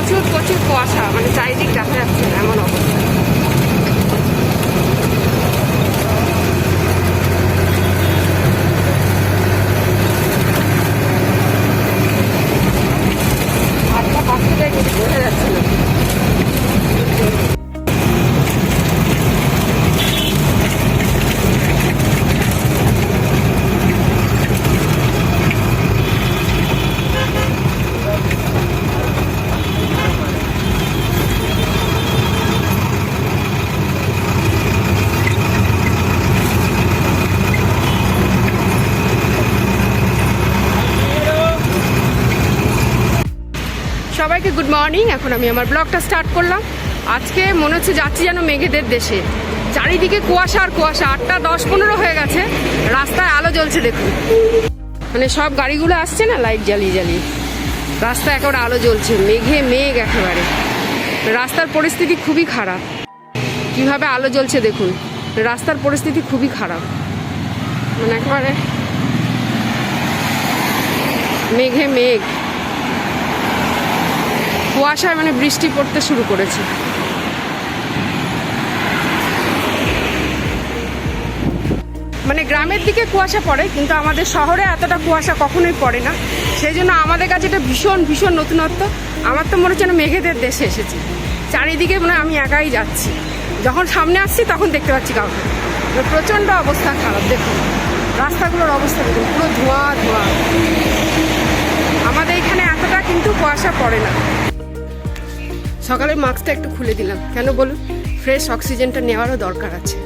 প্রচুর প্রচুর কুয়াশা, মানে চারিদিক দেখা যাচ্ছে না এমন অবস্থা। হাতটা পাশে যায় কিন্তু বোঝা যাচ্ছে না। সবাইকে গুড মর্নিং। এখন আমি আমার ব্লগটা স্টার্ট করলাম। আজকে মনে হচ্ছে যাচ্ছি যেন মেঘেদের দেশে। চারিদিকে কুয়াশা আর কুয়াশা। 8টা 10-15 হয়ে গেছে, রাস্তায় আলো জ্বলছে দেখুন। মানে সব গাড়িগুলো আসছে না লাইট জ্বালিয়ে জ্বালিয়ে, রাস্তায় একেবারে আলো জ্বলছে, মেঘে মেঘ একেবারে। রাস্তার পরিস্থিতি খুবই খারাপ। কিভাবে আলো জ্বলছে দেখুন, রাস্তার পরিস্থিতি খুবই খারাপ, মানে একেবারে মেঘে মেঘ, কুয়াশায় মানে বৃষ্টি পড়তে শুরু করেছে। মানে গ্রামের দিকে কুয়াশা পড়ে, কিন্তু আমাদের শহরে এতটা কুয়াশা কখনোই পড়ে না। সেই জন্য আমাদের কাছে এটা ভীষণ ভীষণ নতুনত্ব। আমার তো মনে হচ্ছে না মেঘেদের দেশে এসেছি। চারিদিকে মানে আমি একাই যাচ্ছি, যখন সামনে আসছি তখন দেখতে পাচ্ছি কাউকে। প্রচণ্ড অবস্থা খারাপ দেখুন, রাস্তাগুলোর অবস্থা দেখুন, পুরো ধোঁয়া ধোঁয়া। আমাদের এখানে এতটা কিন্তু কুয়াশা পড়ে না। সকালে মাস্কটা একটু খুলে দিলাম, কেন বলুন? ফ্রেশ অক্সিজেনটা নেওয়ারও দরকার আছে,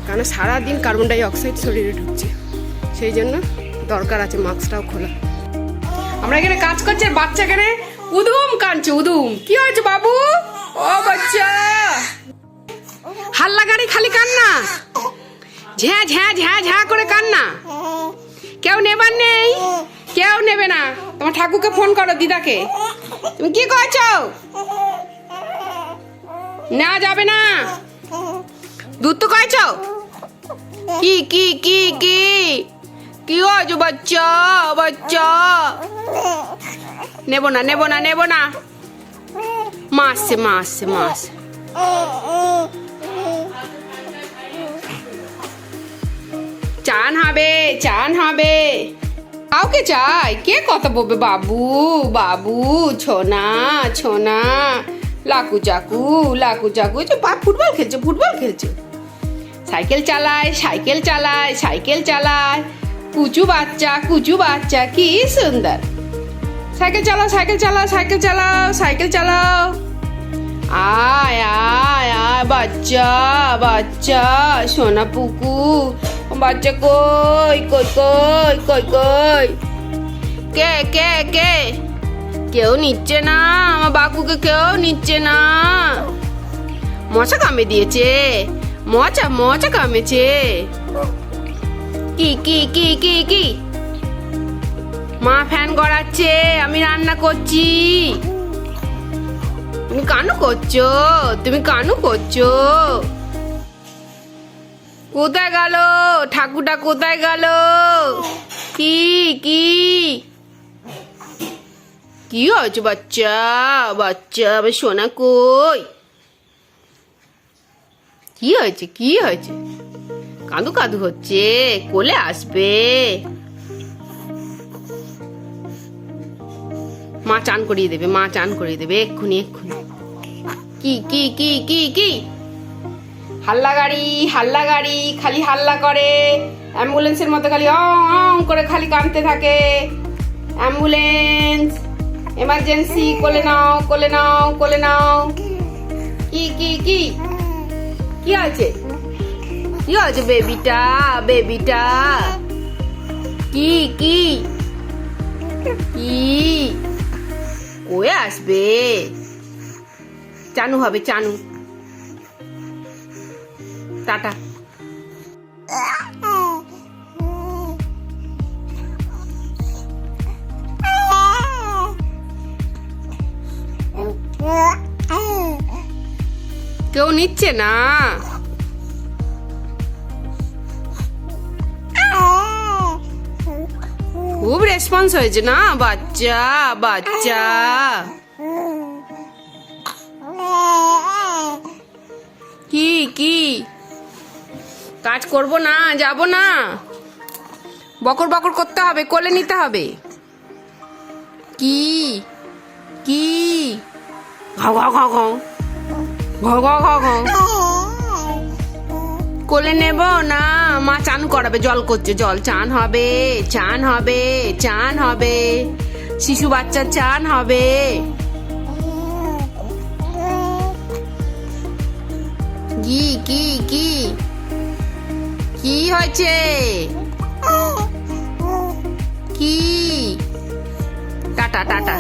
কারণ সারাদিন কার্বন ডাই অক্সাইড শরীরে ঢুকছে, সেই জন্য দরকার আছে মাস্কটাও খোলা। আমরা এখানে কাজ করছি, বাচ্চা এখানে উদুম কাঁদছে, উদুম। কি হয়েছে বাবু? ও বাচ্চা হাল্লা গাড়ি, খালি কান্না, ঝ্যা ঝ্যা ঝ্যা ঝ্যা করে কান্না। কেউ নেবার নেই, কেউ নেবে না। তোমার ঠাকুরকে ফোন করো, দিদাকে। তুমি কি করছো? না যাবে না, দুধ তো খাইছ। কি কি কি কি কি হয়েছে বাচ্চা? বাচ্চা নেব না, নেব না, নেব না। মা আসছে, মা আসছে, মা আসছে। চান হবে, চান হবে। কাউকে চাই? কে কথা বলবে? বাবু বাবু, ছোনা ছোনা, লাকু চাকু লাকু চাকু। ফুটবল খেলছে, ফুটবল খেলছে। সাইকেল চালায়, সাইকেল চালায়, সাইকেল চালায়। কুচু বাচ্চা, কুচু বাচ্চা, কি সুন্দর। সাইকেল চালাও, সাইকেল চালাও, সাইকেল চালাও, সাইকেল চালাও। আয় আয় আয় বাচ্চা, বাচ্চা সোনা পুকু। বাচ্চা কই কই কই কই কই? কে কে কে? কেউ নিচ্ছে না আমার বাকুকে, কেউ নিচ্ছে না। মশা কামড়ে দিয়েছে, মশা মশা কামড়েছে। কি কি কি কি কি? মা ফ্যান গড়াচ্ছে, আমি রান্না করছি। তুমি কানু করছো, তুমি কানু করছো। কোথায় গেল ঠাকুরটা, কোথায় গেল? কি কি কি হয়েছে বাচ্চা? বাচ্চা সোনা কই? কি হয়েছে, কি হয়েছে? কাঁদু কাঁদু হচ্ছে, কোলে আসবে। মা চান করিয়ে দেবে, মা চান করিয়ে দেবে এক্ষুনি, এক্ষুনি। কি কি কি কি কি? হাল্লা গাড়ি, হাল্লা গাড়ি, খালি হাল্লা করে, অ্যাম্বুলেন্সের মতো খালি অং করে খালি কাঁদতে থাকে। অ্যাম্বুলেন্স, এমার্জেন্সি, কোলে নাও, কোলে নাও, কোলে নাও। কি কি কি কি আছে? কি আছে বেবিটা, বেবিটা? কি কি কি? কয়ে আসবে? চানু হবে, চানু। টাটা। কেউ নিচ্ছে না। খুব রেসপন্স হয়েছে না বাচ্চা, বাচ্চা। কি কি কাজ করব না, যাব না, বকর বকর করতে হবে, কোলে নিতে হবে। কি কি ঘাও ঘাও ঘাও ঘাও ঘাও ঘাও ঘাও ঘাও। কোলে নেব না, মা চান করাবে, জল করছে, জল চান হবে, চান হবে, চান হবে, শিশু বাচ্চার চান হবে। কি কি কি কি হয়েছে? কি টাটা টাটা।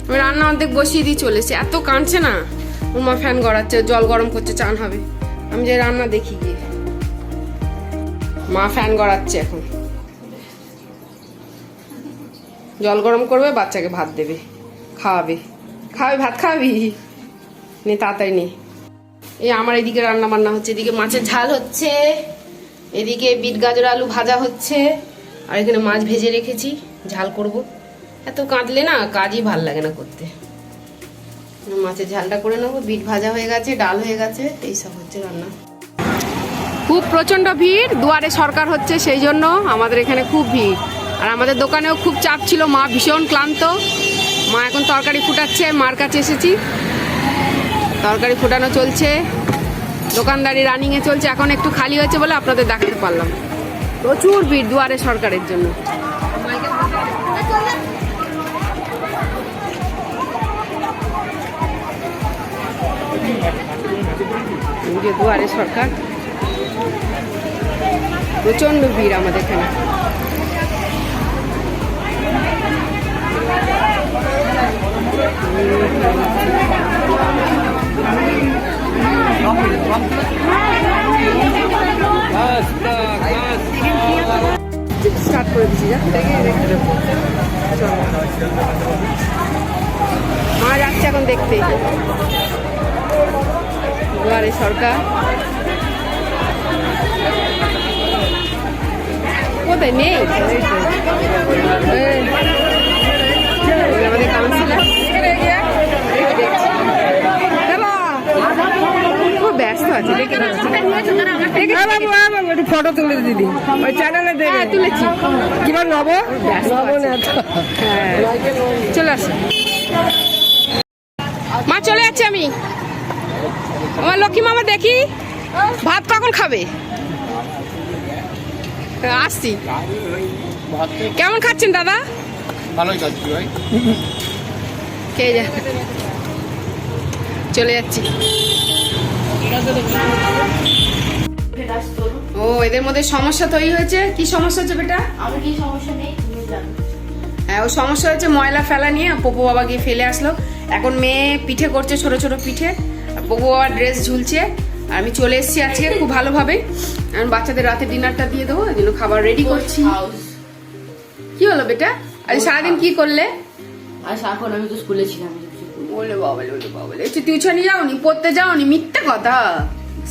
আমি রান্না অর্ধেক বসিয়ে দিয়ে চলেছে, এত কাঁদছে না। ওর মা ফ্যান গড়াচ্ছে, জল গরম করছে, চান হবে। আমি যে রান্না দেখি গিয়ে, মা ফ্যান গড়াচ্ছে, এখন জল গরম করবে, বাচ্চাকে ভাত দেবে, খাওয়াবে, খাওয়াবে, ভাত খাওয়াবি নে, তাড়াতাড়ি নে। এই আমার এদিকে রান্না বান্না হচ্ছে, এদিকে মাছের ঝাল হচ্ছে, এদিকে বিট গাজর আলু ভাজা হচ্ছে, আর এখানে মাছ ভেজে রেখেছি, ঝাল করব। এত কাঁদলে না কাজই ভাল লাগে না করতে। মাছের ঝালটা করে নেবো, বিট ভাজা হয়ে গেছে, ডাল হয়ে গেছে, এইসব হচ্ছে রান্না। খুব প্রচন্ড ভিড়, দুয়ারে সরকার হচ্ছে, সেই জন্য আমাদের এখানে খুব ভিড়। আর আমাদের দোকানেও খুব চাপ ছিল, মা ভীষণ ক্লান্ত। মা এখন তরকারি ফুটাচ্ছে, মার কাছে এসেছি, তরকারি ফুটানো চলছে, দোকানদারি রানিংয়ে চলছে। এখন একটু খালি হয়েছে বলে আপনাদের দেখাতে পারলাম। প্রচুর ভিড় দুয়ারে সরকারের জন্য। দুয়ারে সরকার, প্রচন্ড ভিড় আমাদের এখানে। স্টার্ট করে দিচ্ছি, মা যাচ্ছে এখন দেখতে দুয়ারে সরকার। কোথায় নেই আমাদের কাউন্সিলর, ব্যস্ত আছে, ফটো তুলে দিদি, ওই চ্যানেলে তুলেছি, কিবার নব চলে আসে। মা চলে যাচ্ছে, আমি আমার লক্ষ্মী মামা দেখি ভাত কখন খাবে, আসছি। কেমন খাচ্ছেন দাদা? ভালোই খাচ্ছি ভাই, খেয়ে যা, চলে যাচ্ছি। ও এদের মধ্যে সমস্যা তৈরি হয়েছে। কি সমস্যা হচ্ছে বেটা? আমার কি সমস্যা নেই, তুমি জানো। হ্যাঁ, ও সমস্যা হচ্ছে ময়লা ফেলা নিয়ে। পপু বাবা গিয়ে ফেলে আসলো। এখন মেয়ে পিঠে করছে, ছোট ছোট পিঠে, পপু বাবার ড্রেস ঝুলছে। আর আমি চলে এসেছি আজকে খুব ভালোভাবে। আমি বাচ্চাদের রাতে ডিনারটা দিয়ে দেবো, এই জন্য খাবার রেডি করছি। কি হলো বেটা, আজ সারাদিন কি করলে? আর এখন আমি তো স্কুলে ছিলাম। বলে বাবা, বলে বাবা, একটু টিউশনি যাওনি, পড়তে যাওনি? মিথ্যে কথা,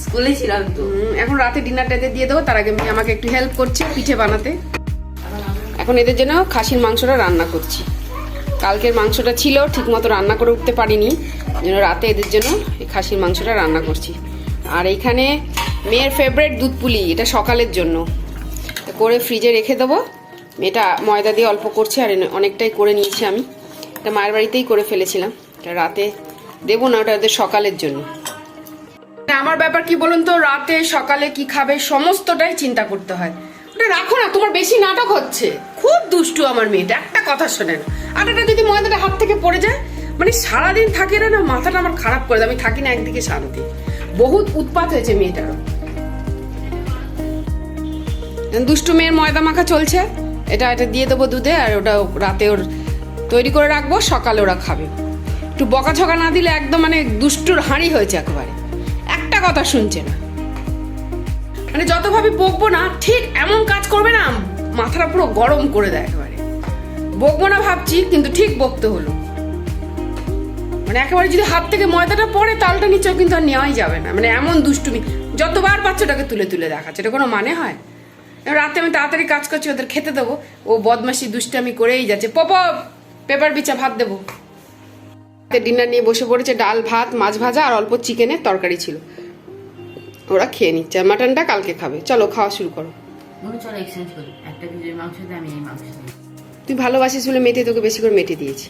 স্কুলে ছিলাম তো। এখন রাতে ডিনারটাতে দিয়ে দেবো, তার আগে মেয়ে আমাকে একটু হেল্প করছে পিঠে বানাতে। এখন এদের জন্য খাসির মাংসটা রান্না করছি। কালকের মাংসটা ছিল, ঠিক মতো রান্না করে উঠতে পারিনি, জন্য রাতে এদের জন্য এই খাসির মাংসটা রান্না করছি। আর এইখানে মেয়ের ফেভারিট দুধ পুলি, এটা সকালের জন্য করে ফ্রিজে রেখে দেবো। মেয়েটা ময়দা দিয়ে অল্প করছে, আর অনেকটাই করে নিয়েছি আমি। এটা মায়ের বাড়িতেই করে ফেলেছিলাম, এটা রাতে দেবো না, ওটা ওদের সকালের জন্য। আমার ব্যাপার কি বলুন তো, রাতে সকালে কি খাবে সমস্তটাই চিন্তা করতে হয়। ওটা রাখো না, তোমার বেশি নাটক হচ্ছে। খুব দুষ্টু আমার মেয়েটা, একটা কথা শোনে না। আর এটা যদি ময়দাটা হাত থেকে পড়ে যায়, মানে সারাদিন থাকে না, মাথাটা আমার খারাপ করে দেয়। আমি থাকি না একদিকে শান্তি, বহুত উৎপাত হয়েছে মেয়েটারও। দুষ্টু মেয়ের ময়দা মাখা চলছে, এটা দিয়ে দেবো দুধে, আর ওটা রাতে ওর তৈরি করে রাখবো, সকালে ওরা খাবে। একটু বকাঝকা না দিলে একদম মানে দুষ্টুর হাঁড়ি হয়েছে একেবারে, একটা কথা শুনছে না। মানে যতভাবে বকবো না, ঠিক এমন কাজ করবে না, মাথাটা পুরো গরম করে দেয় একেবারে। বকবো না ভাবছি, কিন্তু ঠিক বকতে হলো। মানে একেবারে যদি হাত থেকে ময়দাটা পড়ে, তালটা নিচেও কিন্তু আর নেওয়াই যাবে না। মানে এমন দুষ্টুমি, যতবার বাচ্চাটাকে তুলে তুলে দেখাচ্ছে, এটা কোনো মানে হয়? রাতে আমি তাড়াতাড়ি কাজ করছি, ওদের খেতে দেবো, ও বদমাশি দুষ্টামি করেই যাচ্ছে। পপ পেপার বিছা, ভাত দেবো। ডিনার নিয়ে বসে পড়েছে, ডাল ভাত মাছ ভাজা আর অল্প চিকেনের তরকারি ছিল, ওরা খেয়ে নিচ্ছে। আর মাটনটা কালকে খাবে। চলো খাওয়া শুরু করো। মনে চলো এক্সচেঞ্জ করি, একটা ভিজের মাংস দিয়ে আমি এই মাংস দিই। তুই ভালোবাসিস বলে মেটে তোকে বেশি করে মেটে দিয়েছি।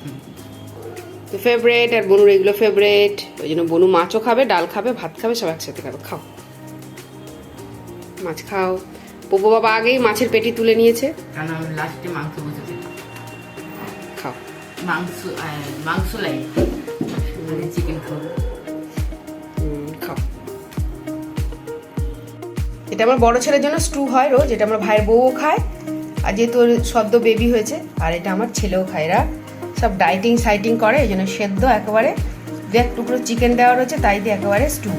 তো ফেভারেট, আর বনুর এগুলো ফেভারেট, ওই জন্য বনু মাছও খাবে, ডাল খাবে, ভাত খাবে, সব একসাথে খাবে। খাও মাছ খাও। পপু বাবা আগেই মাছের পেটি তুলে নিয়েছে, কারণ আমি লাস্টে মাংস বসেছি। খাও। মাংস লাই চিকেন খাবো। খাও। এটা আমার বড় ছেলের জন্য স্টু হয় রোজ, এটা আমার ভাইয়ের বউও খায়, আর যেহেতু ওর সদ্য বেবি হয়েছে, আর এটা আমার ছেলেও খায়। এরা সব ডাইটিং সাইটিং করে, এই জন্য সেদ্ধ একেবারে 2 টুকরো চিকেন দেওয়া রয়েছে, তাই দিয়ে একেবারে স্টু।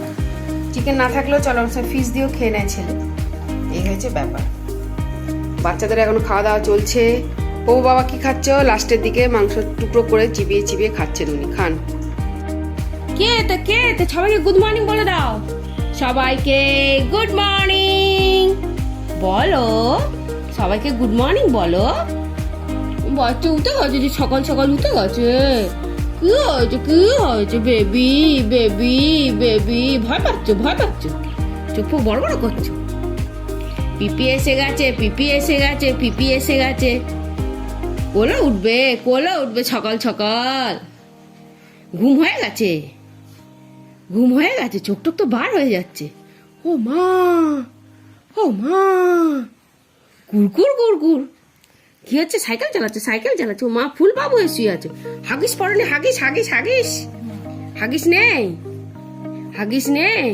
চিকেন না থাকলেও চলো, ফিশ দিয়েও খেয়ে নেয় ছেলে। এই হয়েছে ব্যাপার। বাচ্চাদের এখনো খাওয়া দাওয়া চলছে। ও বাবা কি খাচ্ছ? লাস্টের দিকে মাংস টুকরো করে চিবিয়ে চিবিয়ে খাচ্ছেন উনি। খান। কে এটা সবাইকে গুড মর্নিং বলে দাও। সবাইকে গুড মর্নিং বলো, সবাইকে গুড মর্নিং বলো। বাচ্চা উঠে গেছে যে সকাল সকাল উঠে গেছে। কি হয়েছে বেবি বেবি বেবি? ভয় পাচ্ছ চোখ বড় বড় করছো। পিপি এসে গেছে, পিপি এসে গেছে, পিপি এসে গেছে। কোলে উঠবে সকাল সকাল। ঘুম হয়ে গেছে, চোখ টোক তো বার হয়ে যাচ্ছে। ও মা গুড় কি হচ্ছে? সাইকেল চালাচ্ছে। ও মা ফুল বাবু হয়ে শুয়ে আছে। হাগিস পড়েনি, হাগিস নেই।